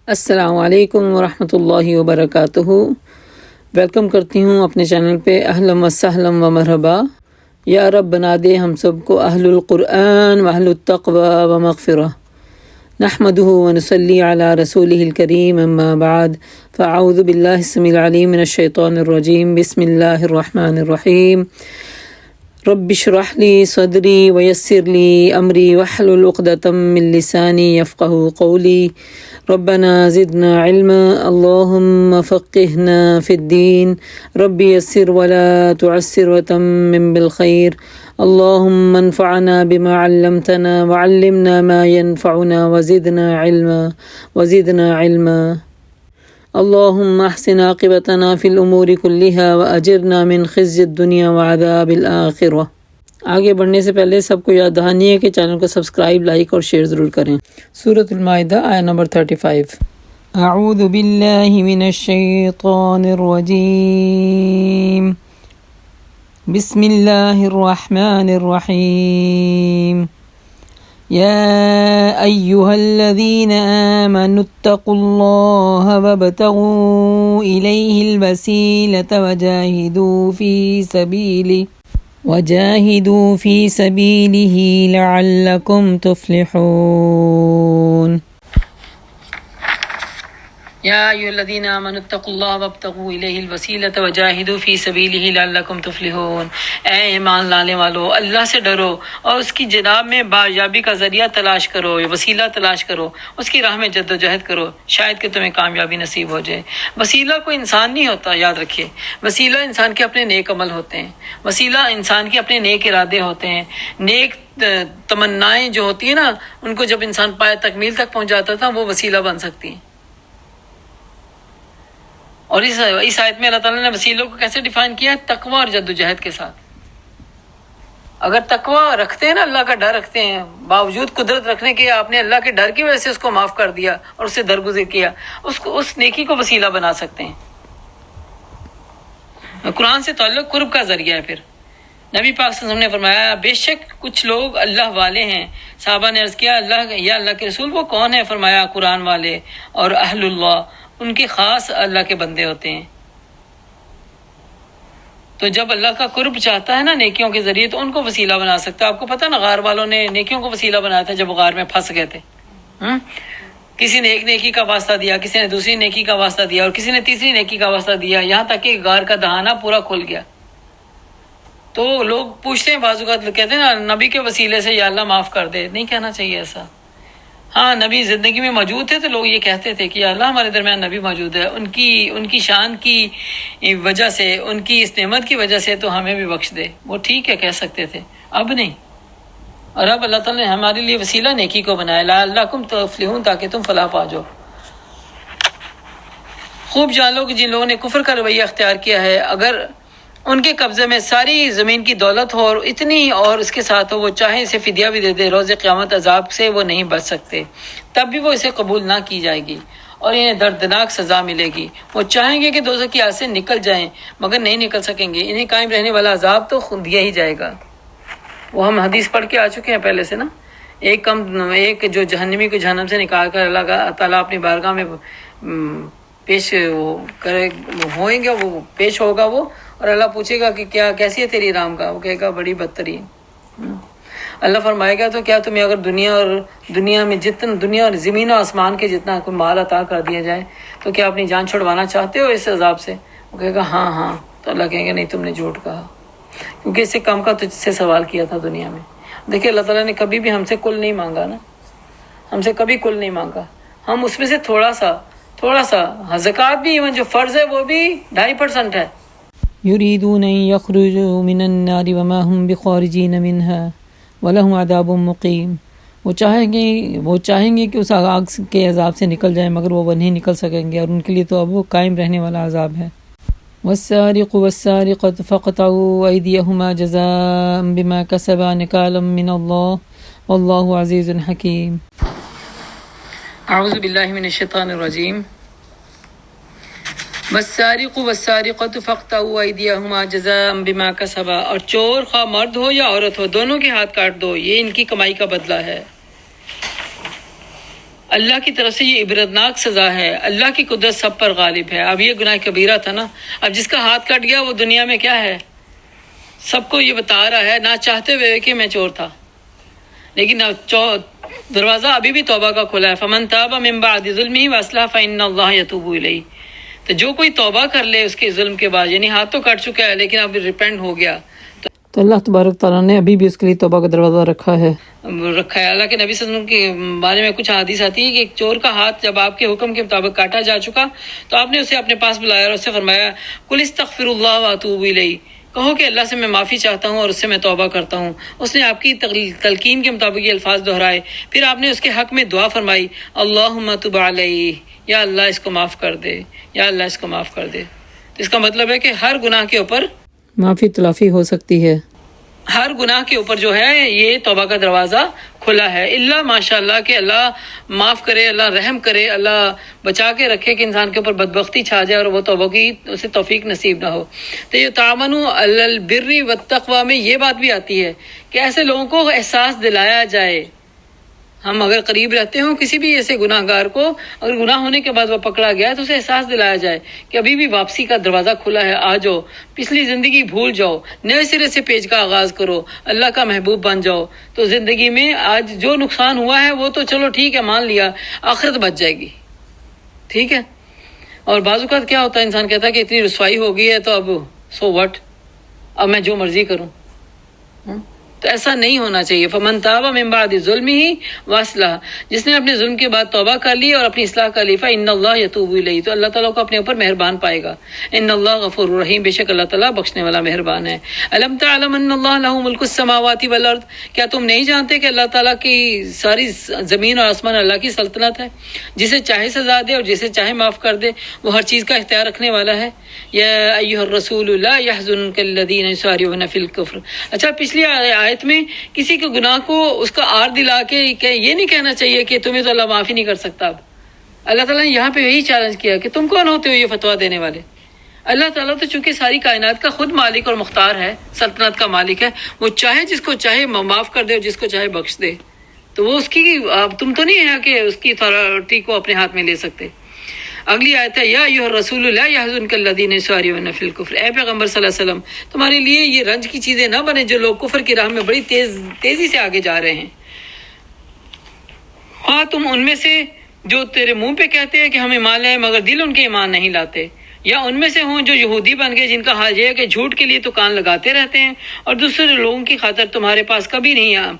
السلام علیکم ورحمۃ اللہ وبرکاتہ۔ ویلکم کرتی ہوں اپنے چینل پہ۔ اہلا و سہلا و مرحبا۔ یا رب بنا دے ہم سب کو اہل القرآن و اہل التقوی و مغفرہ۔ نحمدہ و نصلی علی رسولہ الکریم، اما بعد فاعوذ باللہ السمیع العلیم من الشیطان الرجیم، بسم اللہ الرحمن الرحیم۔ رب اشرح لی صدری ویسر لی امری واحلل عقدۃ من لسانی یفقہوا قولی۔ ربنا زدنا علما اللہم فقہنا فی الدین۔ رب یسر ولا تعسر وتمم بالخیر۔ اللہم انفعنا بما علمتنا وعلمنا ما ينفعنا وزدنا علما۔ اللہم احسن عاقبتنا فی الامور کلها واجرنا من خزی الدنیا وعذاب الآخرہ۔ آگے بڑھنے سے پہلے سب کو یاد دہانی ہے کہ چینل کو سبسکرائب، لائک اور شیئر ضرور کریں۔ سورۃ المائدہ آیہ نمبر 35۔ اعوذ باللہ من الشیطان الرجیم، بسم اللہ الرحمن الرحیم۔ يا أيها الذين آمنوا اتقوا الله وابتغوا إليه الوسيلة وجاهدوا في سبيله لعلكم تفلحون۔ یا ایھا الذین آمنوا اتقوا اللہ وابتغوا الیہ الوسیلۃ وجاہدوا فی سبیلہ لعلکم تفلحون۔ اے ایمان لانے والو، اللہ سے ڈرو اور اس کی جناب میں بازیابی کا ذریعہ تلاش کرو، وسیلہ تلاش کرو، اس کی راہ میں جد و جہد کرو، شاید کہ تمہیں کامیابی نصیب ہو جائے۔ وسیلہ کوئی انسان نہیں ہوتا، یاد رکھیے۔ وسیلہ انسان کے اپنے نیک عمل ہوتے ہیں، وسیلہ انسان کے اپنے نیک ارادے ہوتے ہیں، نیک تمنائیں جو ہوتی ہیں نا، ان کو جب انسان پائے تکمیل تک پہنچ جاتا تھا وہ وسیلہ بن سکتی ہیں۔ اور اس آیت میں اللہ تعالیٰ نے وسیلوں کو کیسے ڈیفائن کیا ہے؟ تقوی اور جد و جہد کے ساتھ۔ اگر تقوی رکھتے ہیں نا، اللہ کا ڈر رکھتے ہیں، باوجود قدرت رکھنے کے آپ نے اللہ کے ڈر کی وجہ سے اس کو معاف کر دیا اور اس سے درگزر کیا، اس نیکی کو وسیلہ بنا سکتے ہیں۔ قرآن سے تعلق قرب کا ذریعہ ہے۔ پھر نبی پاک صلی اللہ علیہ وسلم نے فرمایا، بے شک کچھ لوگ اللہ والے ہیں۔ صحابہ نے عرض کیا، اللہ کے رسول وہ کون ہے؟ فرمایا، قرآن والے اور اہل اللہ، ان کے خاص اللہ کے بندے ہوتے ہیں۔ تو جب اللہ کا قرب چاہتا ہے نا نیکیوں کے ذریعے تو ان کو وسیلہ بنا سکتا ہے۔ آپ کو پتہ نا، غار والوں نے نیکیوں کو وسیلہ بنایا تھا جب وہ غار میں پھنس گئے تھے۔ کسی نے ایک نیکی کا واسطہ دیا، کسی نے دوسری نیکی کا واسطہ دیا، اور کسی نے تیسری نیکی کا واسطہ دیا، یہاں تک کہ غار کا دہانہ پورا کھل گیا۔ تو لوگ پوچھتے ہیں، بعض اوقات کہتے ہیں نا، نبی کے وسیلے سے یا اللہ معاف کر دے۔ نہیں کہنا چاہیے ایسا۔ ہاں، نبی زندگی میں موجود تھے تو لوگ یہ کہتے تھے کہ یا اللہ ہمارے درمیان نبی موجود ہے، ان کی شان کی وجہ سے، ان کی اس نعمت کی وجہ سے تو ہمیں بھی بخش دے۔ وہ ٹھیک ہے، کہہ سکتے تھے، اب نہیں۔ اور اب اللہ تعالیٰ نے ہمارے لیے وسیلہ نیکی کو بنایا، لعلکم تفلحون، تاکہ تم فلاح پا جاؤ۔ خوب جان لو کہ جن لوگوں نے کفر کا رویہ اختیار کیا ہے، اگر ان کے قبضے میں ساری زمین کی دولت ہو اور اتنی اور اس کے ساتھ ہو، وہ چاہے اسے فدیہ بھی دے دے، روز قیامت عذاب سے وہ نہیں بچ سکتے، تب بھی وہ اسے قبول نہ کی جائے گی اور انہیں دردناک سزا ملے گی۔ وہ چاہیں گے کہ دوزخ کی آگ سے نکل جائیں مگر نہیں نکل سکیں گے، انہیں قائم رہنے والا عذاب تو خود دیا ہی جائے گا۔ وہ ہم حدیث پڑھ کے آ چکے ہیں پہلے سے نا، ایک جو جہنمی کو جہنم سے نکال کر اللہ تعالیٰ اپنی بارگاہ میں پیش کرے ہوئیں گے، وہ پیش ہوگا وہ، اور اللہ پوچھے گا کہ کیا کیسی ہے تیری رام کا؟ وہ کہے گا بڑی بدترین۔ اللہ فرمائے گا تو کیا تمہیں اگر دنیا میں جتنا، دنیا اور زمین و آسمان کے جتنا کوئی مال عطا کر دیا جائے تو کیا اپنی جان چھڑوانا چاہتے ہو اس عذاب سے؟ وہ کہے گا ہاں ہاں۔ تو اللہ کہیں گے نہیں، تم نے جھوٹ کہا، کیونکہ اس سے کم کا تجھ سے سوال کیا تھا دنیا میں۔ دیکھیے اللہ تعالیٰ نے کبھی بھی ہم سے کل نہیں مانگا نا، ہم سے کبھی کل نہیں مانگا، ہم اس میں سے تھوڑا سا زکوٰۃ بھی ایون جو فرض ہے وہ بھی 2.5% ہے۔ یریدون ان یخرجوا من النار وما هم بخارجین منها ولهم عذاب مقیم۔ وہ چاہیں گے کہ اس آگ کے عذاب سے نکل جائیں مگر وہ نہیں نکل سکیں گے، اور ان کے لیے تو اب وہ قائم رہنے والا عذاب ہے۔ والسارق والسارقة فاقطعوا أيديهما جزاء بما كسبا نكالا من الله والله عزيز حكيم۔ اعوذ باللہ من الشیطان الرجیم۔ والسارق والسارقة فاقطعوا أيديهما جزاء بما كسبا، اور چور خواہ مرد ہو یا عورت ہو، دونوں کے ہاتھ کاٹ دو، یہ ان کی کمائی کا بدلہ ہے۔ اللہ کی طرف سے یہ عبرتناک سزا ہے، اللہ کی قدرت سب پر غالب ہے۔ اب یہ گناہ کبیرہ تھا نا، اب جس کا ہاتھ کٹ گیا وہ دنیا میں کیا ہے، سب کو یہ بتا رہا ہے نہ چاہتے ہوئے کہ میں چور تھا، لیکن دروازہ ابھی بھی توبہ کا کھلا ہے۔ فمن تاب من بعد ظلمہ واصلح فإن اللہ یتوب الیہ، تو جو کوئی توبہ کر لے اس کے ظلم کے بعد، یعنی ہاتھ تو کٹ چکا ہے لیکن اب ریپینٹ ہو گیا، تو اللہ تبارک تعالیٰ نے ابھی بھی اس کے لیے توبہ کا دروازہ رکھا ہے۔ اللہ کے نبی صلی اللہ علیہ وسلم کے بارے میں کچھ حدیث آتی ہے کہ ایک چور کا ہاتھ جب آپ کے حکم کے مطابق کاٹا جا چکا تو آپ نے اسے اپنے پاس بلایا اور اس سے فرمایا قل استغفر اللہ واتوب الیہ، کہو کہ اللہ سے میں معافی چاہتا ہوں اور اس سے میں توبہ کرتا ہوں۔ اس نے آپ کی تلقین کے مطابق یہ الفاظ دہرائے، پھر آپ نے اس کے حق میں دعا فرمائی اللہم تب علیہ، یا اللہ اس کو معاف کر دے، یا اللہ اس کو معاف کر دے۔ تو اس کا مطلب ہے کہ ہر گناہ کے اوپر معافی تلافی ہو سکتی ہے، ہر گناہ کے اوپر جو ہے یہ توبہ کا دروازہ کھلا ہے، اللہ ماشاء اللہ کہ اللہ معاف کرے، اللہ رحم کرے، اللہ بچا کے رکھے کہ انسان کے اوپر بدبختی چھا جائے اور وہ توبہ کی اسے توفیق نصیب نہ ہو۔ تو یہ تعاونوا علی البر والتقوی میں یہ بات بھی آتی ہے کہ ایسے لوگوں کو احساس دلایا جائے، ہم اگر قریب رہتے ہوں کسی بھی ایسے گناہ گار کو، اگر گناہ ہونے کے بعد وہ پکڑا گیا ہے تو اسے احساس دلایا جائے کہ ابھی بھی واپسی کا دروازہ کھلا ہے، آ جاؤ، پچھلی زندگی بھول جاؤ، نئے سرے سے پیج کا آغاز کرو، اللہ کا محبوب بن جاؤ، تو زندگی میں آج جو نقصان ہوا ہے وہ تو چلو ٹھیک ہے مان لیا، آخرت بچ جائے گی، ٹھیک ہے۔ اور بعض اوقات کیا ہوتا ہے، انسان کہتا ہے کہ اتنی رسوائی ہو گئی ہے تو اب سو وٹ، اب میں جو مرضی کروں، تو ایسا نہیں ہونا چاہیے۔ فمن تاب من بعد ظلمہ واصلح، جس نے اپنے ظلم کے بعد توبہ کر لی اور اپنی اصلاح کر لی، فإن اللہ یتوب الیہ، تو اللہ تعالیٰ کو اپنے اوپر مہربان پائے گا۔ ان اللہ غفور رحیم، بے شک اللہ تعالیٰ بخشنے والا مہربان ہے۔ الم تعلم ان اللہ لہ ملک السماوات والارض، کیا تم نہیں جانتے کہ اللہ تعالیٰ کی ساری زمین اور آسمان اللہ کی سلطنت ہے، جسے چاہے سزا دے اور جسے چاہے معاف کر دے، وہ ہر چیز کا اختیار رکھنے والا ہے۔ یا ایھا الرسول لا يحزنك الذين يسارعون في الكفر، اچھا پچھلی آیت میں کسی کے گناہ کو اس کا آر دلا کے یہ نہیں کہنا چاہیے کہ تمہیں تو اللہ معافی نہیں کر سکتا۔ اب اللہ تعالیٰ نے یہاں پہ یہی چیلنج کیا کہ تم کون ہوتے ہو یہ فتویٰ دینے والے؟ اللہ تعالیٰ تو چونکہ ساری کائنات کا خود مالک اور مختار ہے، سلطنت کا مالک ہے، وہ چاہے جس کو چاہے معاف کر دے اور جس کو چاہے بخش دے، تو وہ اس کی، تم تو نہیں ہے کہ اس کی اتھارٹی کو اپنے ہاتھ میں لے سکتے۔ اگلی آیت ہے یا ایھا الرسول لا يحزنك الذين يسارعون في الكفر، اے پیغمبر صلی اللہ علیہ وسلم تمہارے لیے یہ رنج کی چیزیں نہ بنے جو لوگ کفر کی راہ میں بڑی تیزی سے آگے جا رہے ہیں، ہاں تم ان میں سے جو تیرے منہ پہ کہتے ہیں کہ ہم ایمان لائے مگر دل ان کے ایمان نہیں لاتے، یا ان میں سے ہوں جو یہودی بن گئے جن کا حال یہ ہے کہ جھوٹ کے لیے تو کان لگاتے رہتے ہیں اور دوسرے لوگوں کی خاطر تمہارے پاس کبھی نہیں آئے،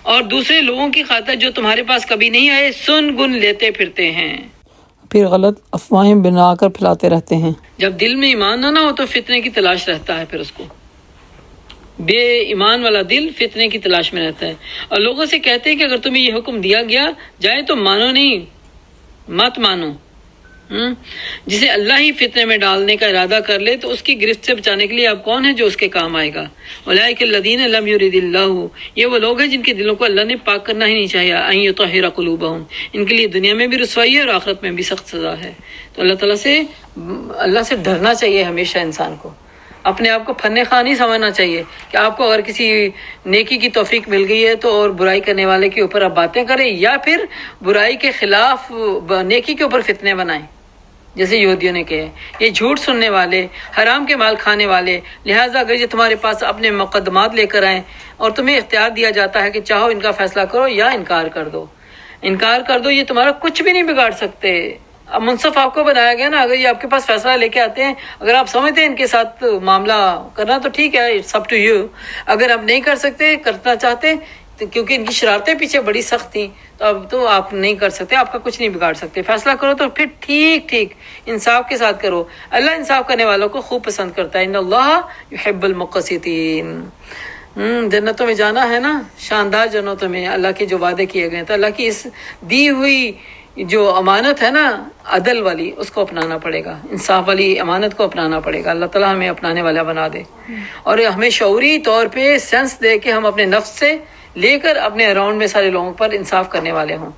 اور دوسرے لوگوں کی خاطر جو تمہارے پاس کبھی نہیں آئے سن گن لیتے پھرتے ہیں، پھر غلط افواہیں بنا کر پھیلاتے رہتے ہیں۔ جب دل میں ایمان نہ ہو تو فتنے کی تلاش رہتا ہے، پھر اس کو بے ایمان والا دل فتنے کی تلاش میں رہتا ہے، اور لوگوں سے کہتے ہیں کہ اگر تمہیں یہ حکم دیا گیا جائے تو مانو نہیں، مت مانو۔ جسے اللہ ہی فتنے میں ڈالنے کا ارادہ کر لے تو اس کی گرفت سے بچانے کے لیے اب کون ہے جو اس کے کام آئے گا؟ اولئک الذین لم یرد اللہ، یہ وہ لوگ ہیں جن کے دلوں کو اللہ نے پاک کرنا ہی نہیں چاہیا، ان یطہر قلوبہم، ان کے لیے دنیا میں بھی رسوائی ہے اور آخرت میں بھی سخت سزا ہے۔ تو اللہ سے ڈرنا چاہیے ہمیشہ انسان کو، اپنے آپ کو فن خواہ نہیں سمجھنا چاہیے کہ آپ کو اگر کسی نیکی کی توفیق مل گئی ہے تو اور برائی کرنے والے کے اوپر آپ باتیں کریں، یا پھر برائی کے خلاف نیکی کے اوپر فتنے بنائیں، جیسے یہودیوں نے کہے یہ جھوٹ سننے والے، حرام کے مال کھانے والے، لہٰذا اگر یہ تمہارے پاس اپنے مقدمات لے کر آئیں اور تمہیں اختیار دیا جاتا ہے کہ چاہو ان کا فیصلہ کرو یا انکار کر دو، یہ تمہارا کچھ بھی نہیں بگاڑ سکتے۔ اب منصف آپ کو بنایا گیا نا، اگر یہ آپ کے پاس فیصلہ لے کے آتے ہیں، اگر آپ سمجھتے ہیں ان کے ساتھ معاملہ کرنا تو ٹھیک ہے، اٹس اپ ٹو یو، اگر آپ نہیں کر سکتے، کرنا چاہتے کیونکہ ان کی شرارتیں پیچھے بڑی سخت تھیں، تو اب تو آپ نہیں کر سکتے، آپ کا کچھ نہیں بگاڑ سکتے، فیصلہ کرو تو پھر ٹھیک انصاف کے ساتھ کرو، اللہ انصاف کرنے والوں کو خوب پسند کرتا ہے، ان اللہ یحب المقسطین۔ جنتوں میں جانا ہے نا، شاندار جنتوں میں اللہ کے جو وعدے کیے گئے، تو اللہ کی اس دی ہوئی جو امانت ہے نا عدل والی، اس کو اپنانا پڑے گا، انصاف والی امانت کو اپنانا پڑے گا، اللہ تعالیٰ ہمیں اپنانے والا بنا دے، اور ہمیں شعوری طور پہ سینس دے کہ ہم اپنے نفس سے لے کر اپنے اراؤنڈ میں سارے لوگوں پر انصاف کرنے والے ہوں۔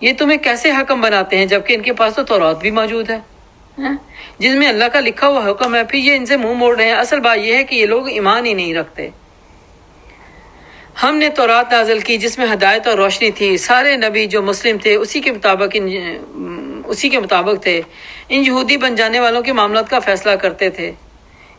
یہ تمہیں کیسے حکم بناتے ہیں جبکہ ان کے پاس تو تورات بھی موجود ہے جس میں اللہ کا لکھا ہوا حکم ہے، پھر یہ ان سے منہ موڑ رہے ہیں۔ اصل بات یہ ہے کہ یہ لوگ ایمان ہی نہیں رکھتے۔ ہم نے تورات نازل کی جس میں ہدایت اور روشنی تھی، سارے نبی جو مسلم تھے اسی کے مطابق تھے، ان یہودی بن جانے والوں کے معاملات کا فیصلہ کرتے تھے۔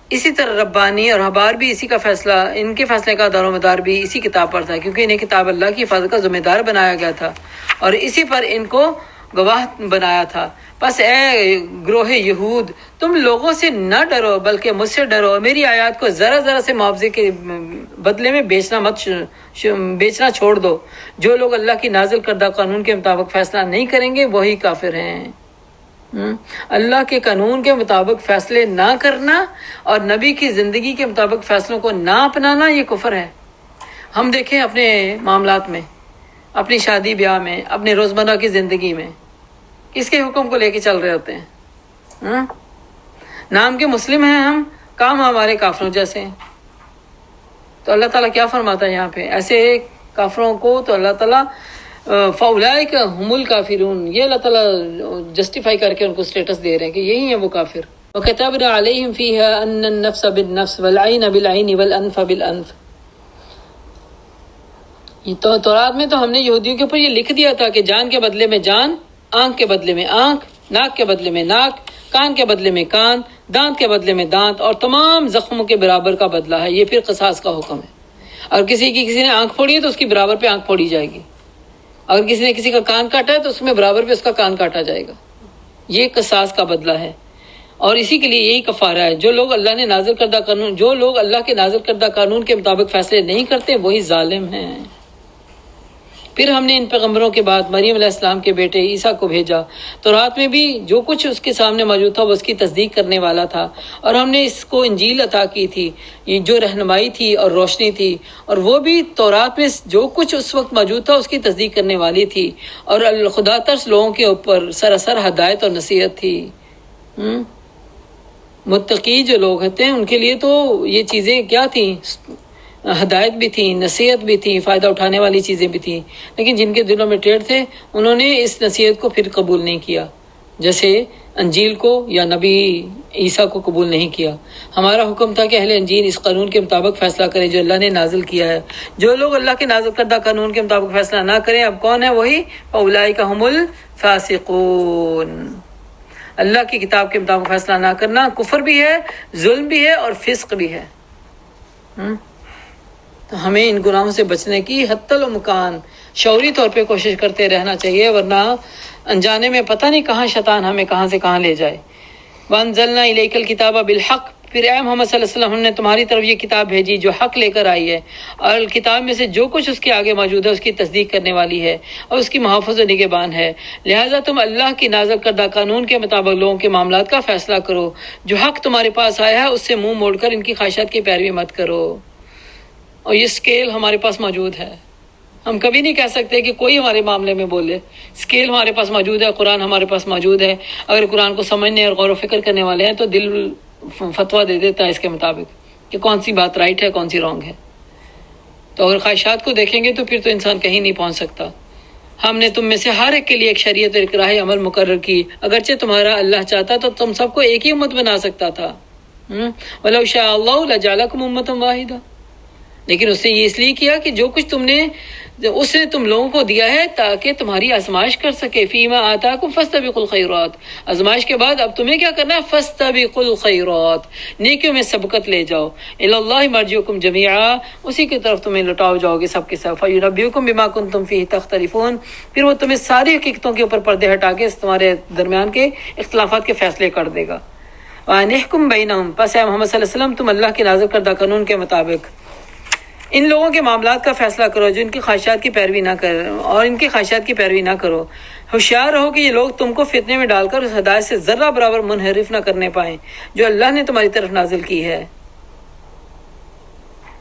اسی طرح ربانی اور احبار بھی اسی کا فیصلہ، ان کے فیصلے کا دار و مدار بھی اسی کتاب پر تھا، کیونکہ انہیں کتاب اللہ کی حفاظت کا ذمہ دار بنایا گیا تھا اور اسی پر ان کو گواہ بنایا تھا۔ پس اے گروہ یہود، تم لوگوں سے نہ ڈرو بلکہ مجھ سے ڈرو، میری آیات کو ذرا ذرا سے معاوضے کے بدلے میں بیچنا چھوڑ دو۔ جو لوگ اللہ کی نازل کردہ قانون کے مطابق فیصلہ نہیں کریں گے وہی کافر ہیں۔ اللہ کے قانون کے مطابق فیصلے نہ کرنا اور نبی کی زندگی کے مطابق فیصلوں کو نہ اپنانا یہ کفر ہے۔ ہم دیکھیں اپنے معاملات میں، اپنی شادی بیاہ میں، اپنے روزمرہ کی زندگی میں کس کے حکم کو لے کے چل رہے ہوتے ہیں؟ نام کے مسلم ہیں ہم، کام ہمارے کافروں جیسے ہیں۔ تو اللہ تعالیٰ کیا فرماتا ہے یہاں پہ؟ ایسے کافروں کو تو اللہ تعالیٰ فاولئک هم الکافرون، یہ اللہ تعالیٰ جسٹیفائی کر کے ان کو سٹیٹس دے رہے ہیں کہ یہی ہیں وہ کافر۔ وَكَتَبْنَا عَلَيْهِمْ فِيهَا أَنَّ النَّفْسَ بِالنَّفْسِ وَالْعَيْنَ بِالْعَيْنِ وَالْأَنْفَ بِالْأَنْفِ۔ تو تورات میں تو ہم نے یہودیوں کے اوپر یہ لکھ دیا تھا کہ جان کے بدلے میں جان، آنکھ کے بدلے میں آنکھ، ناک کے بدلے میں ناک، کان کے بدلے میں کان، دانت کے بدلے میں دانت، اور تمام زخموں کے برابر کا بدلہ ہے۔ یہ پھر قصاص کا حکم ہے۔ اور کسی نے آنکھ پھوڑی ہے تو اس کی برابر پہ آنکھ پھوڑی جائے گی۔ اگر کسی نے کسی کا کان کاٹا ہے تو اس میں برابر پہ اس کا کان کاٹا جائے گا۔ یہ قصاص کا بدلہ ہے، اور اسی کے لیے یہی کفارہ ہے۔ جو لوگ اللہ کے نازل کردہ قانون کے مطابق فیصلے نہیں کرتے وہی ظالم ہیں۔ پھر ہم نے ان پیغمبروں کے بعد مریم علیہ السلام کے بیٹے عیسیٰ کو بھیجا۔ تورات میں بھی جو کچھ اس کے سامنے موجود تھا وہ اس کی تصدیق کرنے والا تھا، اور ہم نے اس کو انجیل عطا کی تھی، یہ جو رہنمائی تھی اور روشنی تھی، اور وہ بھی تورات میں جو کچھ اس وقت موجود تھا اس کی تصدیق کرنے والی تھی، اور خدا ترس لوگوں کے اوپر سراسر ہدایت اور نصیحت تھی۔ متقی جو لوگ ہوتے ہیں ان کے لیے تو یہ چیزیں کیا تھیں؟ ہدایت بھی تھی، نصیحت بھی تھی، فائدہ اٹھانے والی چیزیں بھی تھیں، لیکن جن کے دلوں میں ٹیڑھ تھے انہوں نے اس نصیحت کو پھر قبول نہیں کیا، جیسے انجیل کو یا نبی عیسیٰ کو قبول نہیں کیا۔ ہمارا حکم تھا کہ اہل انجیل اس قانون کے مطابق فیصلہ کریں جو اللہ نے نازل کیا ہے۔ جو لوگ اللہ کے نازل کردہ قانون کے مطابق فیصلہ نہ کریں، اب کون ہے؟ وہی فاولئک هم الفاسقون۔ اللہ کی کتاب کے مطابق فیصلہ نہ کرنا کفر بھی ہے، ظلم بھی ہے اور فسق بھی ہے۔ تو ہمیں ان گناہوں سے بچنے کی حتی الامکان شعوری طور پہ کوشش کرتے رہنا چاہیے، ورنہ انجانے میں پتہ نہیں کہاں شیطان ہمیں کہاں سے کہاں لے جائے۔ وَأَنزَلْنَا إِلَيْكَ الْكِتَابَ بِالْحَقِّ، پھر اے محمد صلی اللہ علیہ وسلم ہم نے تمہاری طرف یہ کتاب بھیجی جو حق لے کر آئی ہے، اور کتاب میں سے جو کچھ اس کے آگے موجود ہے اس کی تصدیق کرنے والی ہے اور اس کی محافظ و نگہبان ہے۔ لہٰذا تم اللہ کی نازل کردہ قانون کے مطابق لوگوں کے معاملات کا فیصلہ کرو۔ جو حق تمہارے پاس آیا ہے اس سے منہ موڑ کر ان کی خواہشات کی پیروی مت کرو۔ اور یہ اسکیل ہمارے پاس موجود ہے، ہم کبھی نہیں کہہ سکتے کہ کوئی ہمارے معاملے میں بولے۔ اسکیل ہمارے پاس موجود ہے، قرآن ہمارے پاس موجود ہے۔ اگر قرآن کو سمجھنے اور غور و فکر کرنے والے ہیں تو دل فتویٰ دے دیتا ہے اس کے مطابق کہ کون سی بات رائٹ ہے کون سی رانگ ہے۔ تو اگر خواہشات کو دیکھیں گے تو پھر تو انسان کہیں نہیں پہنچ سکتا۔ ہم نے تم میں سے ہر ایک کے لیے ایک شریعت اور ایک راہ عمل مقرر کی، اگرچہ تمہارا اللہ چاہتا تو تم سب کو ایک ہی امت بنا سکتا تھا۔ وَلَوْ شَاءَ اللَّهُ لَجَعَلَكُمْ أُمَّةً وَاحِدَةً، لیکن اس نے یہ اس لیے کیا کہ جو کچھ اس نے تم لوگوں کو دیا ہے تاکہ تمہاری آزمائش کر سکے۔ فیما آتاکم فاستبقوا الخیرات، آزمائش کے بعد اب تمہیں کیا کرنا ہے؟ فاستبقوا الخیرات، نیکیوں میں سبقت لے جاؤ۔ الی اللہ مرجعکم جمیعا، اسی کی طرف تمہیں لوٹاؤ جاؤ گے سب کے سب۔ فینبئکم بما کنتم فیہ تختلفون، پھر وہ تمہیں ساری حقیقتوں کے اوپر پردے ہٹا کے تمہارے درمیان کے اختلافات کے فیصلے کر دے گا۔ وَأَنِحْكُمْ بَيْنَهُمْ، پس اے محمد صلی اللہ علیہ وسلم تم اللہ کے نازل کردہ قانون کے مطابق ان لوگوں کے معاملات کا فیصلہ کرو جو ان کی خواہشات کی پیروی نہ کریں اور ان کی خواہشات کی پیروی نہ کرو۔ ہوشیار رہو کہ یہ لوگ تم کو فتنے میں ڈال کر اس ہدایت سے ذرہ برابر منحرف نہ کرنے پائیں جو اللہ نے تمہاری طرف نازل کی ہے۔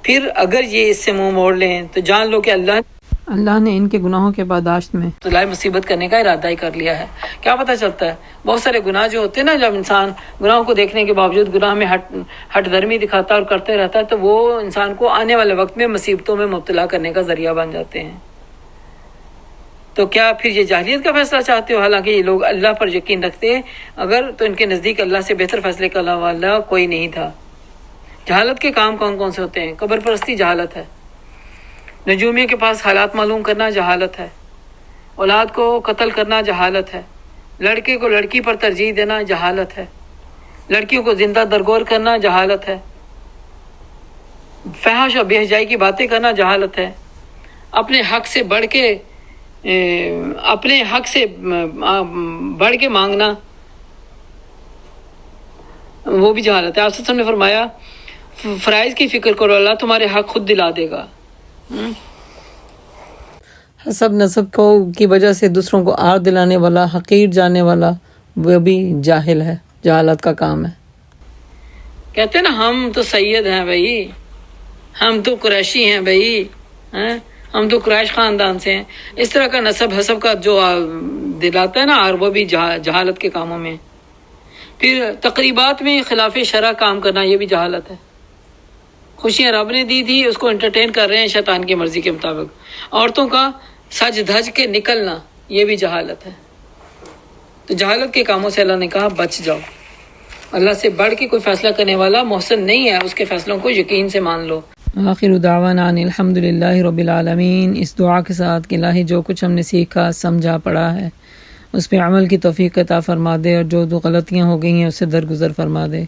پھر اگر یہ اس سے منہ موڑ لیں تو جان لو کہ اللہ نے ان کے گناہوں کے برداشت میں طلائے مصیبت کرنے کا ارادہ ہی کر لیا ہے۔ کیا پتہ چلتا ہے؟ بہت سارے گناہ جو ہوتے ہیں نا، جب انسان گناہوں کو دیکھنے کے باوجود گناہ میں ہٹ درمی دکھاتا اور کرتے رہتا ہے تو وہ انسان کو آنے والے وقت میں مصیبتوں میں مبتلا کرنے کا ذریعہ بن جاتے ہیں۔ تو کیا پھر یہ جاہلیت کا فیصلہ چاہتے ہو؟ حالانکہ یہ لوگ اللہ پر یقین رکھتے اگر تو ان کے نزدیک اللہ سے بہتر فیصلے کرنے والا کوئی نہیں تھا۔ جہالت کے کام کون کون سے ہوتے ہیں؟ قبر پرستی جہالت ہے، نجومیوں کے پاس حالات معلوم کرنا جہالت ہے، اولاد کو قتل کرنا جہالت ہے، لڑکے کو لڑکی پر ترجیح دینا جہالت ہے، لڑکیوں کو زندہ درگور کرنا جہالت ہے، فحش اور بے حیائی کی باتیں کرنا جہالت ہے، اپنے حق سے بڑھ کے مانگنا وہ بھی جہالت ہے۔ آپ صلی اللہ علیہ وسلم نے فرمایا فرائض کی فکر کرو، اللہ تمہارے حق خود دلا دے گا۔ حسب نسب کی وجہ سے دوسروں کو آر دلانے والا، حقیر جانے والا، وہ بھی جاہل ہے، جہالت کا کام ہے۔ کہتے ہیں نا ہم تو سید ہیں بھائی، ہم تو قریشی ہیں بھائی، ہم تو قریش خاندان سے ہیں، اس طرح کا نسب حسب کا جو دلاتا ہے نا، اور وہ بھی جہالت کے کاموں میں۔ پھر تقریبات میں خلاف شرع کام کرنا، یہ بھی جہالت ہے۔ خوشیاں رب نے دی تھی، اس کو انٹرٹین کر رہے ہیں شیطان کی مرضی کے مطابق۔ عورتوں کا سج دھج کے نکلنا، یہ بھی جہالت ہے۔ تو جہالت کے کاموں سے اللہ نے کہا بچ جاؤ۔ اللہ سے بڑھ کے کوئی فیصلہ کرنے والا محسن نہیں ہے، اس کے فیصلوں کو یقین سے مان لو۔ آخر دعوانا ان الحمدللہ رب العالمین۔ اس دعا کے ساتھ کہ الہی جو کچھ ہم نے سیکھا سمجھا پڑھا ہے اس پہ عمل کی توفیق عطا فرما دے، اور جو غلطیاں ہو گئی ہیں اس سے درگزر فرما دے۔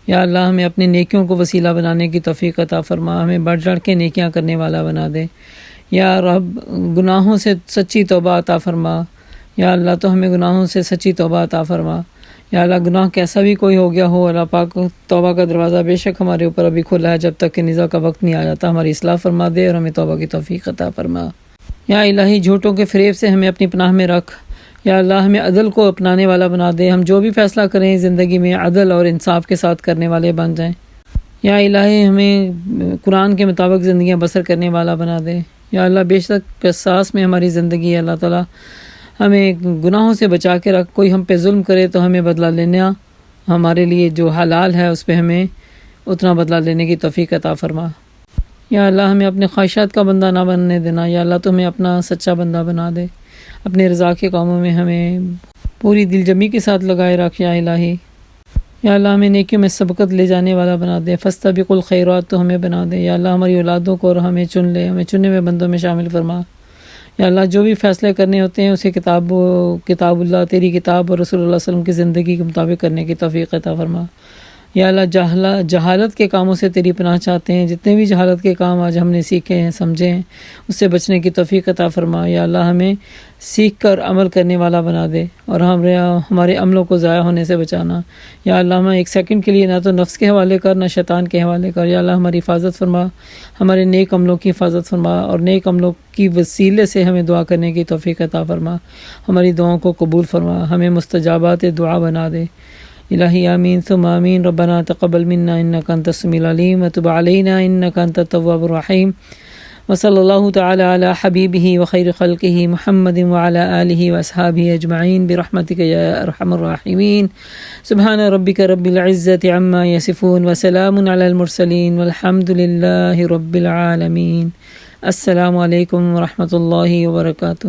یا اللہ ہمیں اپنے نیکیوں کو وسیلہ بنانے کی توفیق عطا فرما، ہمیں بڑھ چڑھ کے نیکیاں کرنے والا بنا دے۔ یا رب گناہوں سے سچی توبہ عطا فرما، یا اللہ تو ہمیں گناہوں سے سچی توبہ عطا فرما۔ یا اللہ گناہ کیسا بھی کوئی ہو گیا ہو، اللہ پاک توبہ کا دروازہ بے شک ہمارے اوپر ابھی کھلا ہے، جب تک کہ نزاع کا وقت نہیں آ جاتا ہماری اصلاح فرما دے اور ہمیں توبہ کی توفیق عطا فرما۔ یا الہی جھوٹوں کے فریب سے ہمیں اپنی پناہ میں رکھ، یا اللہ ہمیں عدل کو اپنانے والا بنا دے، ہم جو بھی فیصلہ کریں زندگی میں عدل اور انصاف کے ساتھ کرنے والے بن جائیں۔ یا الہی ہمیں قرآن کے مطابق زندگیاں بسر کرنے والا بنا دے۔ یا اللہ بے شک قصاص میں ہماری زندگی ہے، اللہ تعالیٰ ہمیں گناہوں سے بچا کے رکھ، کوئی ہم پہ ظلم کرے تو ہمیں بدلہ لینا، ہمارے لیے جو حلال ہے اس پہ ہمیں اتنا بدلہ لینے کی توفیق عطا فرما۔ یا اللہ ہمیں اپنے خواہشات کا بندہ نہ بننے دینا، یا اللہ تو ہمیں اپنا سچا بندہ بنا دے، اپنے رضا کے کاموں میں ہمیں پوری دل جمی کے ساتھ لگائے رکھ۔ یا الہی یا اللہ ہمیں نیکیوں میں سبقت لے جانے والا بنا دے، فاستبقوا الخیرات تو ہمیں بنا دے۔ یا اللہ ہماری اولادوں کو اور ہمیں چن لے، ہمیں چننے میں بندوں میں شامل فرما۔ یا اللہ جو بھی فیصلے کرنے ہوتے ہیں اسے کتاب اللہ، تیری کتاب اور رسول اللہ صلی اللہ علیہ وسلم کی زندگی کے مطابق کرنے کی توفیق عطا فرما۔ یا اللہ جہالت کے کاموں سے تیری پناہ چاہتے ہیں، جتنے بھی جہالت کے کام آج ہم نے سیکھے ہیں سمجھے ہیں اس سے بچنے کی توفیق عطا فرما۔ یا اللہ ہمیں سیکھ کر عمل کرنے والا بنا دے اور ہمارے عملوں کو ضائع ہونے سے بچانا۔ یا اللہ ہمیں ایک سیکنڈ کے لیے نہ تو نفس کے حوالے کر نہ شیطان کے حوالے کر۔ یا اللہ ہماری حفاظت فرما، ہمارے نیک عملوں کی حفاظت فرما، اور نیک عملوں کی وسیلے سے ہمیں دعا کرنے کی توفیق عطا فرما، ہماری دعاؤں کو قبول فرما، ہمیں مستجابات دعا بنا دے۔ الہی آمین ثم آمین۔ ربنا تقبل منا انک انت السمیع العلیم وتب علینا انک انت التواب الرحیم، وصلی اللہ تعالی علی حبیبہ وخیر خلقہ محمد وعلی آلہ واصحابہ اجمعین برحمتک یا ارحم الراحمین۔ سبحان ربک رب العزۃ عما یصفون وسلام علی المرسلین والحمد للہ رب العالمین۔ السلام علیکم ورحمۃ اللہ وبرکاتہ۔